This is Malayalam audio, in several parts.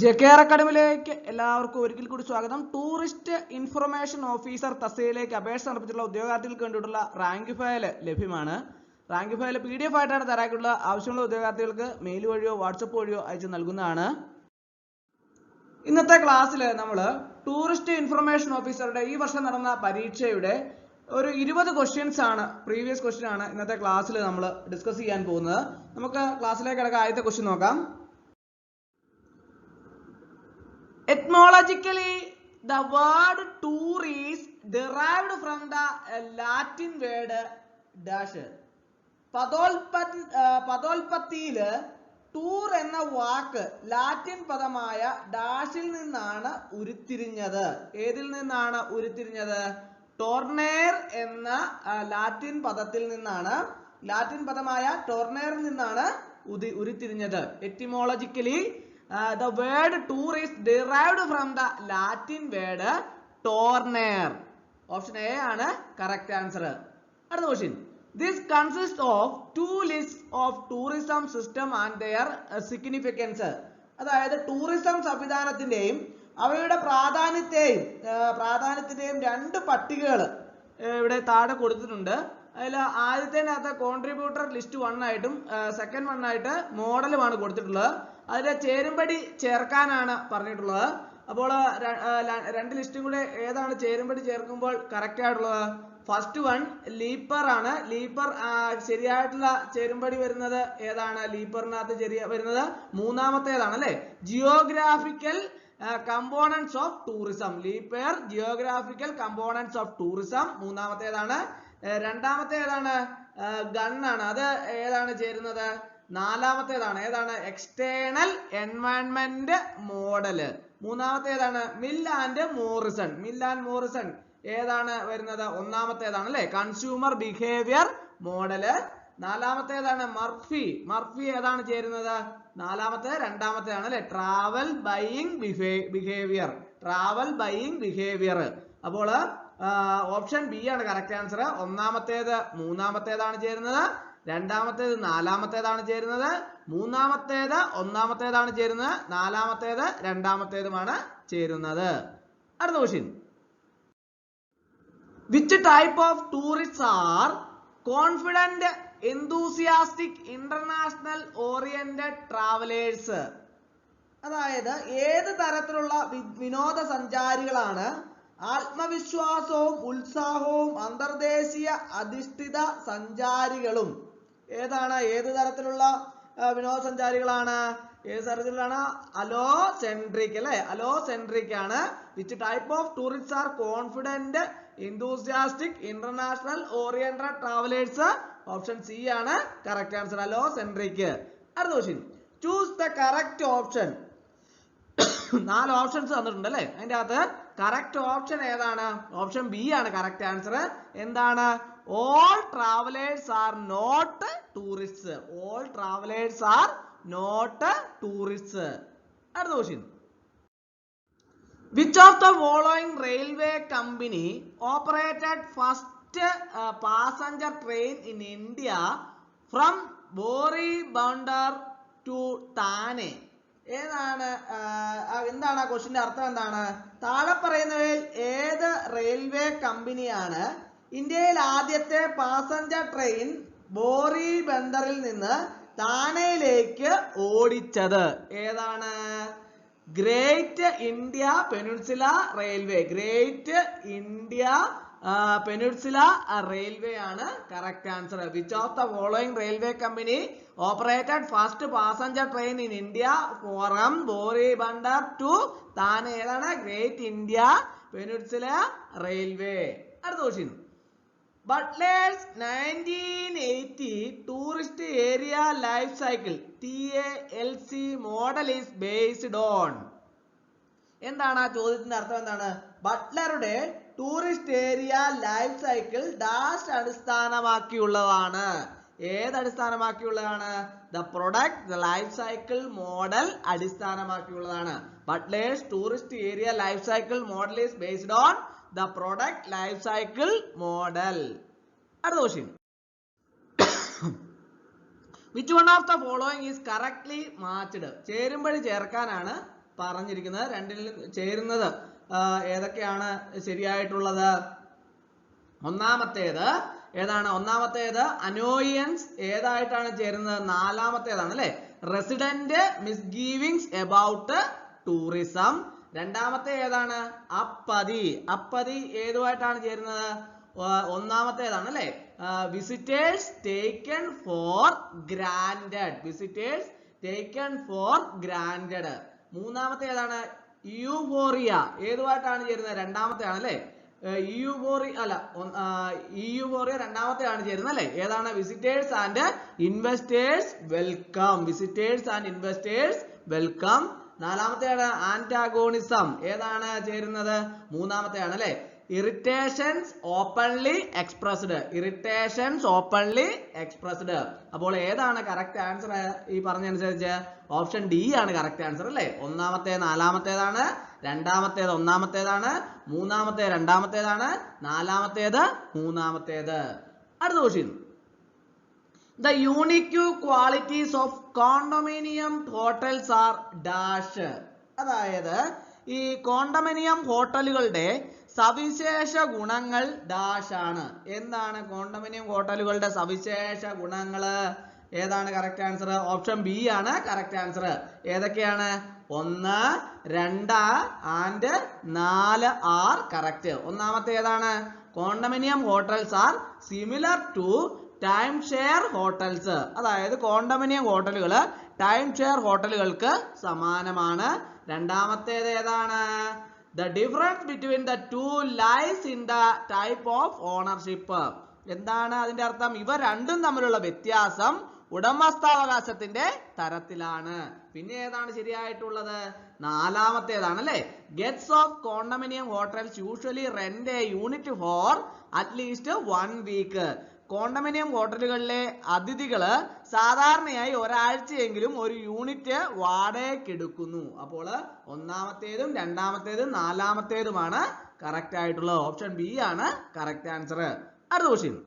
JKR അക്കാഡമിയിലേക്ക് എല്ലാവർക്കും ഒരിക്കൽ കൂടി സ്വാഗതം. ടൂറിസ്റ്റ് ഇൻഫർമേഷൻ ഓഫീസർ തസ്തികയിലേക്ക് അപേക്ഷ സമർപ്പിച്ചിട്ടുള്ള ഉദ്യോഗാർത്ഥികൾക്ക് വേണ്ടിയിട്ടുള്ള റാങ്ക് ഫയൽ ലഭ്യമാണ്. റാങ്ക് ഫയൽ PDF ആയിട്ടാണ് തയ്യാറാക്കിയിട്ടുള്ള. ആവശ്യമുള്ള ഉദ്യോഗാർത്ഥികൾക്ക് മെയിൽ വഴിയോ വാട്സപ്പ് വഴിയോ അയച്ചു നൽകുന്നതാണ്. ഇന്നത്തെ ക്ലാസ്സിൽ നമ്മൾ ടൂറിസ്റ്റ് ഇൻഫർമേഷൻ ഓഫീസറുടെ ഈ വർഷം നടന്ന പരീക്ഷയുടെ ഒരു 20 ക്വസ്റ്റ്യൻസ് ആണ്, പ്രീവിയസ് ക്വസ്റ്റ്യൻ ആണ് ഇന്നത്തെ ക്ലാസ്സിൽ നമ്മൾ ഡിസ്കസ് ചെയ്യാൻ പോകുന്നത്. നമുക്ക് ക്ലാസ്സിലേക്ക് കിടക്കാം. ആദ്യത്തെ ക്വസ്റ്റ്യൻ നോക്കാം. Etymologically, the word tour is derived from the Latin word dash. പദോൽപത്തിയില് ടൂർ എന്ന വാക്ക് ലാറ്റിൻ പദമായ ഡാഷിൽ നിന്നാണ് ഉരുത്തിരിഞ്ഞത്. ഏതിൽ നിന്നാണ് ഉരുത്തിരിഞ്ഞത്? ടോർണേർ എന്ന ലാറ്റിൻ പദത്തിൽ നിന്നാണ്, ലാറ്റിൻ പദമായ ടോർണേറിൽ നിന്നാണ് ഉരുത്തിരിഞ്ഞത്. എറ്റിമോളജിക്കലി the word tour is derived from the Latin word tornare. Option A ആണ് correct answer. അടുത്ത question. This consists of two lists of tourism system and their significance. അതായത് ടൂറിസം സംവിധാനത്തിന്റെയും അവയുടെ പ്രാധാന്യത്തെയും രണ്ട് പട്ടികകൾ ഇവിടെ താഴെ കൊടുത്തിട്ടുണ്ട്. അതിൽ ആദ്യത്തേനകത്ത് കോൺട്രിബ്യൂട്ടർ ലിസ്റ്റ് 1 ആയിട്ടും സെക്കൻഡ് 1 ആയിട്ട് മോഡലുമാണ് കൊടുത്തിട്ടുള്ളത്. അതിലെ ചേരുംപടി ചേർക്കാനാണ് പറഞ്ഞിട്ടുള്ളത്. അപ്പോൾ രണ്ട് ലിസ്റ്റും കൂടെ ഏതാണ് ചേരുംപടി ചേർക്കുമ്പോൾ കറക്റ്റ് ആയിട്ടുള്ളത്? ഫസ്റ്റ് 1 ലീപ്പർ ആണ്. ലീപ്പർ ശരിയായിട്ടുള്ള ചേരുംപടി വരുന്നത് ഏതാണ്? ലീപ്പറിനകത്ത് വരുന്നത് മൂന്നാമത്തേതാണ് അല്ലെ. Geographical components of tourism. Leiper geographical components of tourism മൂന്നാമത്തേതാണ്. രണ്ടാമത്തെ ഏതാണ്? ഗണ്ണാണ്. അത് ഏതാണ് ചേരുന്നത്? നാലാമത്തേതാണ്. ഏതാണ്? External environment model. മൂന്നാമത്തെ ഏതാണ്? മിൽ ആൻഡ് മോറിസൺ ഏതാണ് വരുന്നത്? ഒന്നാമത്തേതാണ് അല്ലെ. Consumer behaviour model. നാലാമത്തേതാണ്? മർഫി ഏതാണ് ചേരുന്നത്? നാലാമത്തെ രണ്ടാമത്തേതാണ് അല്ലെ. Travel buying behaviour. അപ്പോൾ ഓപ്ഷൻ ബി ആണ് കറക്റ്റ് ആൻസർ. ഒന്നാമത്തേത് മൂന്നാമത്തേതാണ് ചേരുന്നത്, രണ്ടാമത്തേത് നാലാമത്തേതാണ് ചേരുന്നത്, മൂന്നാമത്തേത് ഒന്നാമത്തേതാണ് ചേരുന്നത്, നാലാമത്തേത് രണ്ടാമത്തേതുമാണ് ചേരുന്നത്. അടുത്ത question. Which type of tourist are confident enthusiastic international oriented travellers? അതായത് ഏത് തരത്തിലുള്ള വിനോദസഞ്ചാരികളാണ് ആത്മവിശ്വാസവും ഉത്സാഹവും അന്തർദേശീയ അധിഷ്ഠിത സഞ്ചാരികളും? ഏത് തരത്തിലുള്ള വിനോദസഞ്ചാരികളാണ്? ഏത് തരത്തിലാണ്? അലോസെൻട്രിക് അല്ലെ. അലോസെൻട്രിക് ആണ്. Which type of tourist are confident enthusiastic international oriented travelers? Option C ആണ് കറക്റ്റ് ആൻസർ. അലോസെൻട്രിക്. അടുത്ത question. Choose the correct option. 4 options തന്നിട്ടുണ്ട് അല്ലെ. അതിന്റെ അകത്ത് കറക്റ്റ് ഓപ്ഷൻ ഏതാണ്? ഓപ്ഷൻ ബി ആണ് കറക്റ്റ് ആൻസർ. എന്താണ്? All travellers are not tourist. All travellers are not tourist. അടുത്ത question. Which of the following railway company operated first passenger train in India from Boribandar to Thane? എന്താണ് ആ ക്വസ്റ്റിന്റെ അർത്ഥം? എന്താണ്? താഴെ പറയുന്നവയിൽ ഏത് റെയിൽവേ കമ്പനിയാണ് ഇന്ത്യയിൽ ആദ്യത്തെ പാസഞ്ചർ ട്രെയിൻ ബോറിബന്ദറിൽ നിന്ന് താനെയിലേക്ക് ഓടിച്ചത്? ഏതാണ്? Great India peninsula railway. Great India peninsula railway ആണ് correct answer. Which of the following railway company operated first passenger train in India from Bori Bunder to Thane? ഏതാണ്? Great India peninsula railway. അടുത്ത question. Butler's 1980 tourist area life cycle TALC model is based on? എന്താണ് ആ ചോദ്യത്തിന്റെ അർത്ഥം? എന്താണ്? ബട്ട്ലറുടെ tourist area life cycle dash അടിസ്ഥാനമാക്കിയുള്ളതാണ്. ഏത് അടിസ്ഥാനമാക്കിയുള്ളതാണ്? The product life cycle model അടിസ്ഥാനമാക്കിയുള്ളതാണ്. Butler's tourist area life cycle model is based on the product life cycle model. അടുത്ത question. Which one of the following is correctly matched? ചേരുംപടി ചേർക്കാനാണ് പറഞ്ഞിരിക്കുന്നത്. രണ്ടിൽ ചേരുന്നത് ഏതൊക്കെയാണ് ശരിയായിട്ടുള്ളത്? ഒന്നാമത്തേത് ഏതാണ്? ഒന്നാമത്തേത് അനോയിയൻസ് ഏതായിട്ടാണ് ചേരുന്നത്? നാലാമത്തേതാണ് അല്ലെ. Resident misgivings about tourism. രണ്ടാമത്തെ ഏതാണ്? അപ്പതി. അപ്പതി ഏതുമായിട്ടാണ് ചേരുന്നത്? ഒന്നാമത്തേതാണ് അല്ലെ. Visitors taken for granted. Visitors taken for granted. മൂന്നാമത്തെ ഏതാണ്? യൂഫോറിയ ഏതുമായിട്ടാണ് ചേരുന്നത്? രണ്ടാമത്തെയാണ് അല്ലെ. യൂഫോറിയ രണ്ടാമത്തെയാണ് ചേരുന്നത് അല്ലെ. ഏതാണ്? Visitors and investors welcome. Visitors and investors welcome. നാലാമത്തെയാണ് ആന്റാഗോണിസം. ഏതാണ് ചേരുന്നത്? മൂന്നാമത്തെയാണ് അല്ലെ. Irritations openly expressed. Irritations openly expressed. അപ്പോൾ ഏതാണ് കറക്റ്റ് ആൻസർ? ഈ പറഞ്ഞനുസരിച്ച് ഓപ്ഷൻ ഡി ആണ് കറക്റ്റ് ആൻസർ അല്ലെ. ഒന്നാമത്തെ നാലാമത്തേതാണ്, രണ്ടാമത്തേത് ഒന്നാമത്തേതാണ്, മൂന്നാമത്തെ രണ്ടാമത്തേതാണ്, നാലാമത്തേത് മൂന്നാമത്തേത്. അടുത്ത question. The unique qualities of condominium hotels are dash. അതായത് ഈ കോണ്ടോമിനിയം ഹോട്ടലുകളുടെ സവിശേഷ ഗുണങ്ങൾ ഡാഷ് ആണ്. എന്താണ് കോണ്ടോമിനിയം ഹോട്ടലുകളുടെ സവിശേഷ ഗുണങ്ങള്? ഏതാണ് കറക്റ്റ് ആൻസർ? ഓപ്ഷൻ ബി ആണ് കറക്റ്റ് ആൻസർ. ഏതൊക്കെയാണ്? 1, 2 ആൻഡ് 4 ആർ കറക്റ്റ്. ഒന്നാമത്തെ ഏതാണ്? Condominium hotels are similar to time share hotels. അതായത് കോണ്ടോമിനിയം ഹോട്ടലുകൾ ടൈം ഷെയർ ഹോട്ടലുകൾക്ക് സമാനമാണ്. രണ്ടാമത്തേത് ഏതാണ്? The difference between the two lies in the type of ownership. എന്താണ് അതിന്റെ അർത്ഥം? ഇവ രണ്ടും തമ്മിലുള്ള വ്യത്യാസം ഉടമസ്ഥാവകാശത്തിന്റെ തരത്തിലാണ്. പിന്നെ ഏതാണ് ശരിയായിട്ടുള്ളത്? നാലാമത്തേതാണ് അല്ലെ. Guests of condominium hotels usually rent a unit for at least 1 week. കോണ്ടോമിനിയം ഹോട്ടലുകളിലെ അതിഥികള് സാധാരണയായി ഒരാഴ്ചയെങ്കിലും ഒരു യൂണിറ്റ് വാടകയ്ക്ക് എടുക്കുന്നു. അപ്പോൾ ഒന്നാമത്തേതും രണ്ടാമത്തേതും നാലാമത്തേതുമാണ് കറക്റ്റ് ആയിട്ടുള്ളത്. ഓപ്ഷൻ ബി ആണ് കറക്റ്റ് ആൻസർ. അടുത്ത question.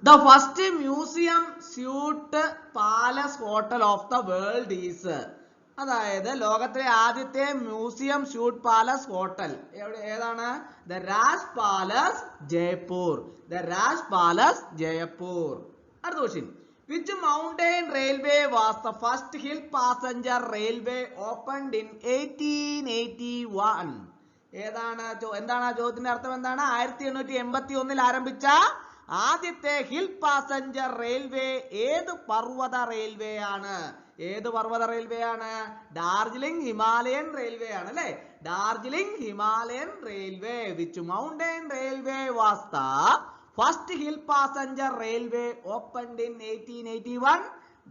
The first museum suite palace hotel of the world is. അതായത് ലോകത്തിലെ ആദ്യത്തെ മ്യൂസിയം സ്യൂട്ട് പാലസ് ഹോട്ടൽ ഏതാണ്? The Raj palace Jaipur. The Raj palace Jaipur. അടുത്ത question. Which mountain railway was the first hill passenger railway opened in 1881? ഏതാണ്? എന്താണ് ആ ചോദ്യത്തിന്റെ അർത്ഥം? എന്താണ്? 1881 ആരംഭിച്ച ആദ്യത്തെ ഹിൽ പാസഞ്ചർ റെയിൽവേ ഏത് പർവ്വത റെയിൽവേ ആണ്? ഏത് പർവ്വത റെയിൽവേ ആണ്? ഡാർജിലിംഗ് ഹിമാലയൻ റെയിൽവേ ആണ് അല്ലെ. Darjeeling Himalayan railway. Which mountain railway was the first hill passenger railway opened in 1881?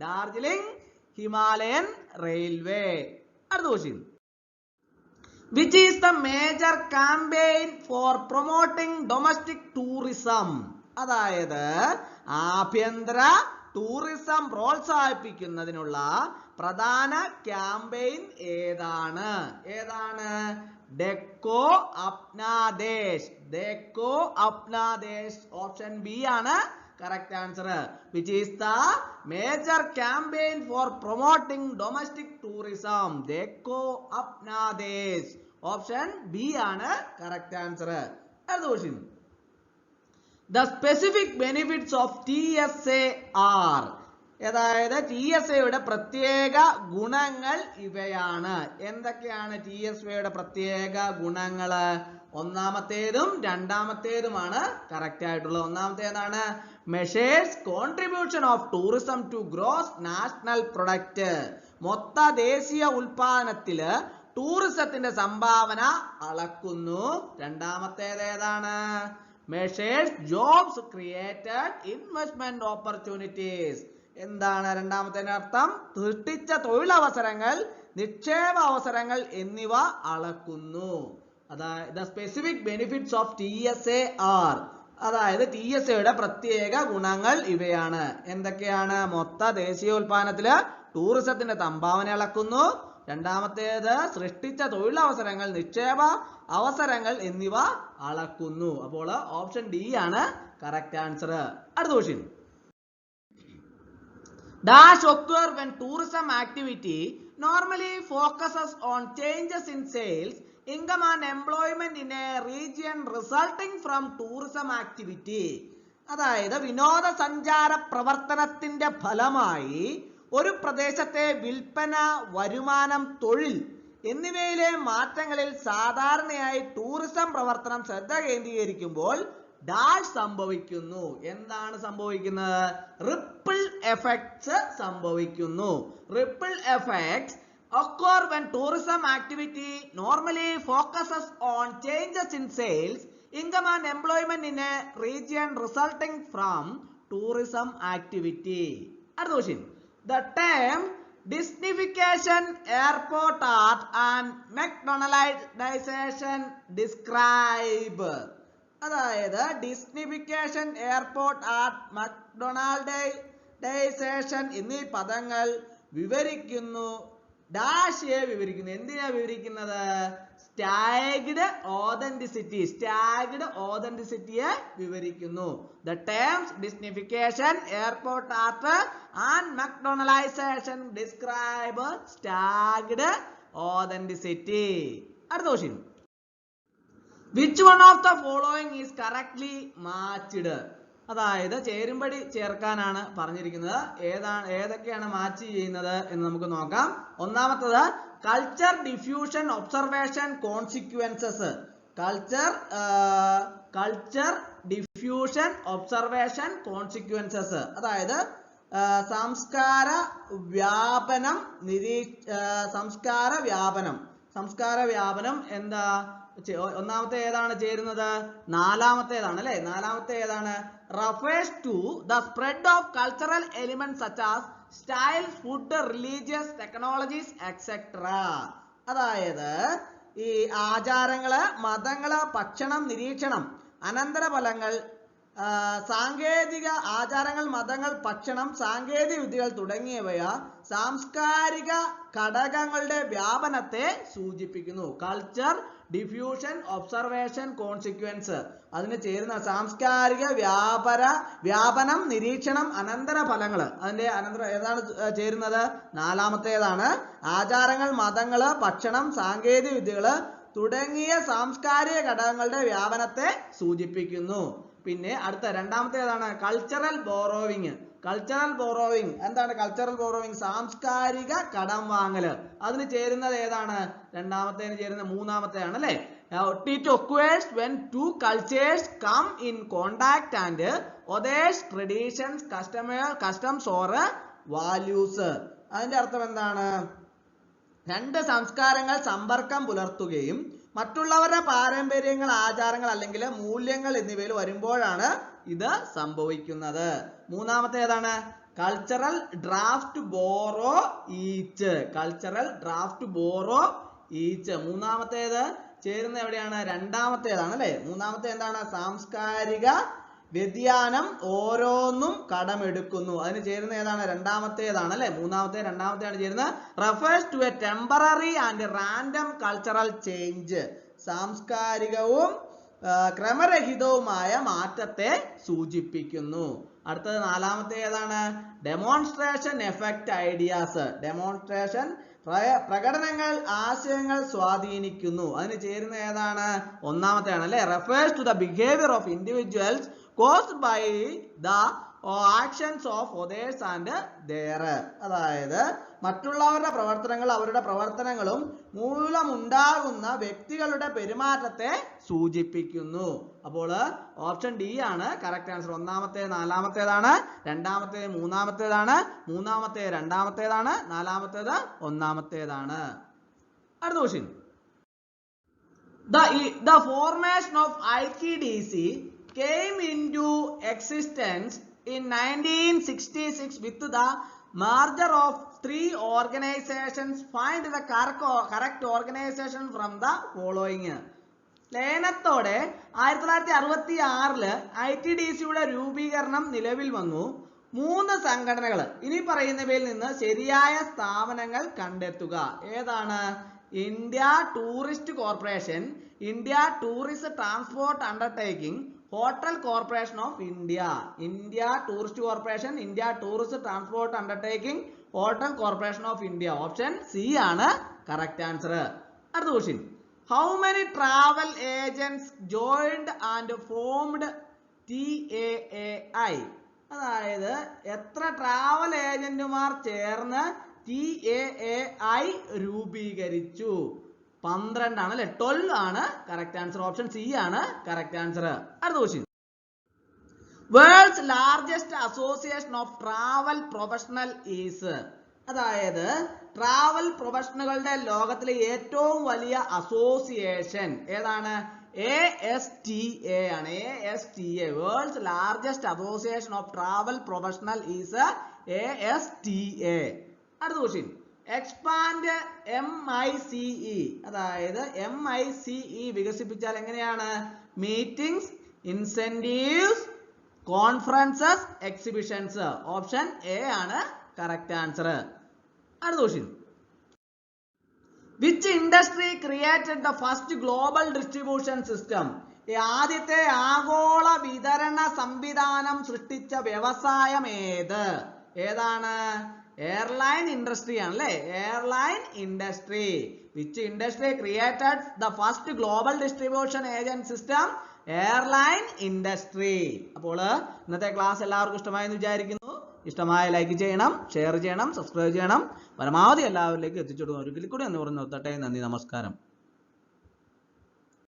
Darjeeling Himalayan railway. അടുത്ത question. Which is the major campaign for promoting domestic tourism? അതായത് ആഭ്യന്തര ടൂറിസം പ്രോത്സാഹിപ്പിക്കുന്നതിനുള്ള പ്രധാന ക്യാമ്പയിൻ ഏതാണ്? ഏതാണ്? ഡെക്കോ അപ്നാ ദേശ്. ഡെക്കോ അപ്നാ ദേശ്. ഓപ്ഷൻ ബി ആണ് correct answer. Which is the major campaign for promoting domestic tourism? Deco Apna Desh. Option B ആണ് കറക്റ്റ് ആൻസർ. അടുത്ത question. The specific benefits of TSA are. അതായത് TSAയുടെ പ്രത്യേക ഗുണങ്ങൾ ഇവയാണ്. എന്തൊക്കെയാണ് TSAയുടെ പ്രത്യേക ഗുണങ്ങള്? ഒന്നാമത്തേതും രണ്ടാമത്തേതുമാണ് കറക്റ്റ് ആയിട്ടുള്ളത്. ഒന്നാമത്തേതാണ് measures contribution of tourism to gross national product. മൊത്ത ദേശീയ ഉൽപാദനത്തില് ടൂറിസത്തിന്റെ സംഭാവന അളക്കുന്നു. രണ്ടാമത്തേത് ഏതാണ്? Measures jobs created investment opportunities. എന്താണ് രണ്ടാമത്തേതിന്റെ അർത്ഥം? സൃഷ്ടിച്ച തൊഴിലവസരങ്ങൾ, നിക്ഷേപ അവസരങ്ങൾ എന്നിവ അളക്കുന്നു. അതായത് specific benefits of TSA are. അതായത് TSAയുടെ പ്രത്യേക ഗുണങ്ങൾ ഇവയാണ്. എന്തൊക്കെയാണ്? മൊത്ത ദേശീയോൽപാദനത്തില് ടൂറിസത്തിന്റെ സംഭാവന അളക്കുന്നു. രണ്ടാമത്തേത് സൃഷ്ടിച്ച തൊഴിലവസരങ്ങൾ, നിക്ഷേപ അവസരങ്ങൾ എന്നിവ അളക്കുന്നു. അപ്പോൾ ഓപ്ഷൻ ഡി ആണ് കറക്റ്റ് ആൻസർ. അടുത്ത question. Dash occur when tourism activity normally focuses on changes in sales, income and employment in a region resulting from tourism activity. അതായത് വിനോദസഞ്ചാര പ്രവർത്തനത്തിന്റെ ഫലമായി ഒരു പ്രദേശത്തെ വിൽപ്പന, വരുമാനം, തൊഴിൽ എന്നിവയിലെ മാറ്റങ്ങളിൽ സാധാരണയായി ടൂറിസം പ്രവർത്തനം ശ്രദ്ധ കേന്ദ്രീകരിക്കുമ്പോൾ ഡാഷ് സംഭവിക്കുന്നു. എന്താണ് സംഭവിക്കുന്നത്? റിപ്പിൾ എഫക്ട്സ് സംഭവിക്കുന്നു. Ripple effects occur when tourism activity normally focuses on changes in sales, income and employment in a region resulting from tourism activity. അടുത്ത question. The term Disneyfication, airport art and McDonaldization describe. അതായത് ഡിസ്നിഫിക്കേഷൻ, എയർപോർട്ട് ആർട്ട്, മക്ഡൊണാൾഡൈസേഷൻ എന്നീ പദങ്ങൾ വിവരിക്കുന്നു. ഡാഷ് വിവരിക്കുന്നു. എന്തിനാ വിവരിക്കുന്നത്? സ്റ്റാഗ്ഡ് ഓതന്റിസിറ്റിയെ വിവരിക്കുന്നു. The terms Disneyfication, airport art and McDonaldisation describe staged authenticity. അടുത്ത question. Which one of the following is correctly matched? അതായത് ചേരുംപടി ചേർക്കാനാണ് പറഞ്ഞിരിക്കുന്നത്. ഏതൊക്കെയാണ് മാച്ച് ചെയ്യുന്നത് എന്ന് നമുക്ക് നോക്കാം. ഒന്നാമത്തത് culture diffusion observation consequences. Culture diffusion observation consequences അതായത് സംസ്കാര വ്യാപനം എന്താ? ഒന്നാമത്തെ ഏതാണ് ചേരുന്നത്? നാലാമത്തേതാണ് അല്ലെ? നാലാമത്തെ ഏതാണ്? refers to the spread of cultural elements such as styles, food, religious technologies, etc. അതായത് ഈ ആചാരങ്ങള്, മതങ്ങള്, ഭക്ഷണം, നിരീക്ഷണം, അനന്തരഫലങ്ങൾ, സാങ്കേതിക ആചാരങ്ങൾ, മതങ്ങൾ, ഭക്ഷണം, സാങ്കേതിക വിദ്യകൾ തുടങ്ങിയവയ സാംസ്കാരിക ഘടകങ്ങളുടെ വ്യാപനത്തെ സൂചിപ്പിക്കുന്നു. കൾച്ചർ ഡിഫ്യൂഷൻ ഒബ്സർവേഷൻ കോൺസിക്വൻസ് അതിന് ചേരുന്ന സാംസ്കാരിക വ്യാപനം, നിരീക്ഷണം, അനന്തരഫലങ്ങൾ. അതിന്റെ ഏതാണ് ചേരുന്നത്? നാലാമത്തേതാണ്. ആചാരങ്ങൾ, മതങ്ങള്, ഭക്ഷണം, സാങ്കേതിക വിദ്യകള് തുടങ്ങിയ സാംസ്കാരിക ഘടകങ്ങളുടെ വ്യാപനത്തെ സൂചിപ്പിക്കുന്നു. പിന്നെ അടുത്ത രണ്ടാമത്തെ ഏതാണ്? Cultural borrowing. എന്താണ് കൾച്ചറൽ ബോറോവിങ്? സാംസ്കാരിക കടം വാങ്ങല്. അതിന് ചേരുന്നത് ഏതാണ്? രണ്ടാമത്തേന് ചേരുന്ന മൂന്നാമത്തെയാണ് അല്ലെ? It occurs when two cultures come in contact and others traditions, customs or values. അതിന്റെ അർത്ഥം എന്താണ്? രണ്ട് സംസ്കാരങ്ങൾ സമ്പർക്കം പുലർത്തുകയും മറ്റുള്ളവരുടെ പാരമ്പര്യങ്ങൾ, ആചാരങ്ങൾ അല്ലെങ്കിൽ മൂല്യങ്ങൾ എന്നിവയിൽ വരുമ്പോഴാണ് ഇത് സംഭവിക്കുന്നത്. മൂന്നാമത്തെ ഏതാണ്? Cultural draft borrow each. മൂന്നാമത്തേത് ചേരുന്ന എവിടെയാണ്? രണ്ടാമത്തേതാണ് അല്ലെ? മൂന്നാമത്തെ എന്താണ്? സാംസ്കാരിക വ്യതിയാനം ഓരോന്നും കടമെടുക്കുന്നു. അതിന് ചേരുന്ന ഏതാണ്? രണ്ടാമത്തേതാണ് അല്ലെ? രണ്ടാമത്തെയാണ് ചേരുന്നത്. Refers to a temporary and random cultural change. സാംസ്കാരികവും ക്രമരഹിതവുമായ മാറ്റത്തെ സൂചിപ്പിക്കുന്നു. അടുത്തത് നാലാമത്തെ ഏതാണ്? Demonstration effect ideas. പ്രകടനങ്ങൾ ആശയങ്ങൾ സ്വാധീനിക്കുന്നു. അതിന് ചേരുന്ന ഏതാണ്? ഒന്നാമത്തെയാണ് അല്ലെ? Refers to the behaviour of individuals caused by the actions of others and their. അതായത് മറ്റുള്ളവരുടെ പ്രവർത്തനങ്ങൾ, അവരുടെ പ്രവർത്തനങ്ങളും മൂലമുണ്ടാകുന്ന വ്യക്തികളുടെ പെരുമാറ്റത്തെ സൂചിപ്പിക്കുന്നു. അപ്പോൾ ഓപ്ഷൻ ഡി ആണ് കറക്റ്റ് ആൻസർ. ഒന്നാമത്തെ നാലാമത്തേതാണ്, രണ്ടാമത്തെ മൂന്നാമത്തേതാണ്, മൂന്നാമത്തെ രണ്ടാമത്തേതാണ്, നാലാമത്തേത് ഒന്നാമത്തേതാണ്. അടുത്ത question. The formation of ITDC came into existence in 1966 with the merger of three organizations. Find the correct organization from the following. ലയനത്തോടെ 1966 ITDCയുടെ രൂപീകരണം നിലവിൽ വന്നു. 3 സംഘടനകൾ ഇനി പറയുന്നവയിൽ നിന്ന് ശരിയായ സ്ഥാപനങ്ങൾ കണ്ടെത്തുക. ഏതാണ്? India tourist corporation, India tourist transport undertaking, hotel corporation of India. India tourist corporation, India tourist transport undertaking, hotel corporation of India. Option C ആണ് കറക്റ്റ് ആൻസർ. അടുത്ത question. How many travel agents joined and formed TAAI? അതായത് എത്ര ട്രാവൽ ഏജന്റുമാർ ചേർന്ന് TAAI രൂപീകരിച്ചു? 12 ആണ് അല്ലെ, 12 ആണ് കറക്റ്റ് ആൻസർ. ഓപ്ഷൻ സി ആണ് കറക്റ്റ് ആൻസർ. അടുത്ത question. World's largest association of travel professional is? അതായത് ട്രാവൽ പ്രൊഫഷണലുകളുടെ ലോകത്തിലെ ഏറ്റവും വലിയ അസോസിയേഷൻ ഏതാണ്? ASTA ആണ്. ASTA, world's largest association of travel professional is ASTA. അടുത്ത ക്വസ്റ്റ്യൻ. എക്സ്പാൻഡ് MICE, അതായത് MICE വികസിപ്പിച്ചാൽ എങ്ങനെയാണ്? Meetings, incentives, conferences, exhibitions. Option A ആണ് കറക്റ്റ് ആൻസർ. അടുത്ത question. Which industry created the first global distribution system? ആദ്യത്തെ ആഗോള വിതരണ സംവിധാനം സൃഷ്ടിച്ച വ്യവസായം ഏതാണ്? എയർലൈൻ ഇൻഡസ്ട്രി ആണല്ലേ, airline industry. Which industry created the first global distribution agent system? Airline industry. അപ്പോൾ ഇന്നത്തെ ക്ലാസ് എല്ലാവർക്കും ഇഷ്ടമായെന്ന് വിചാരിക്കുന്നു. ഇഷ്ടമായ ലൈക്ക് ചെയ്യണം, ഷെയർ ചെയ്യണം, സബ്സ്ക്രൈബ് ചെയ്യണം. പരമാവധി എല്ലാവരിലേക്കും എത്തിച്ചു കൊടുക്കണം. ഒരിക്കൽ കൂടി എന്ന് പറഞ്ഞു നിർത്തട്ടെ. നന്ദി, നമസ്കാരം.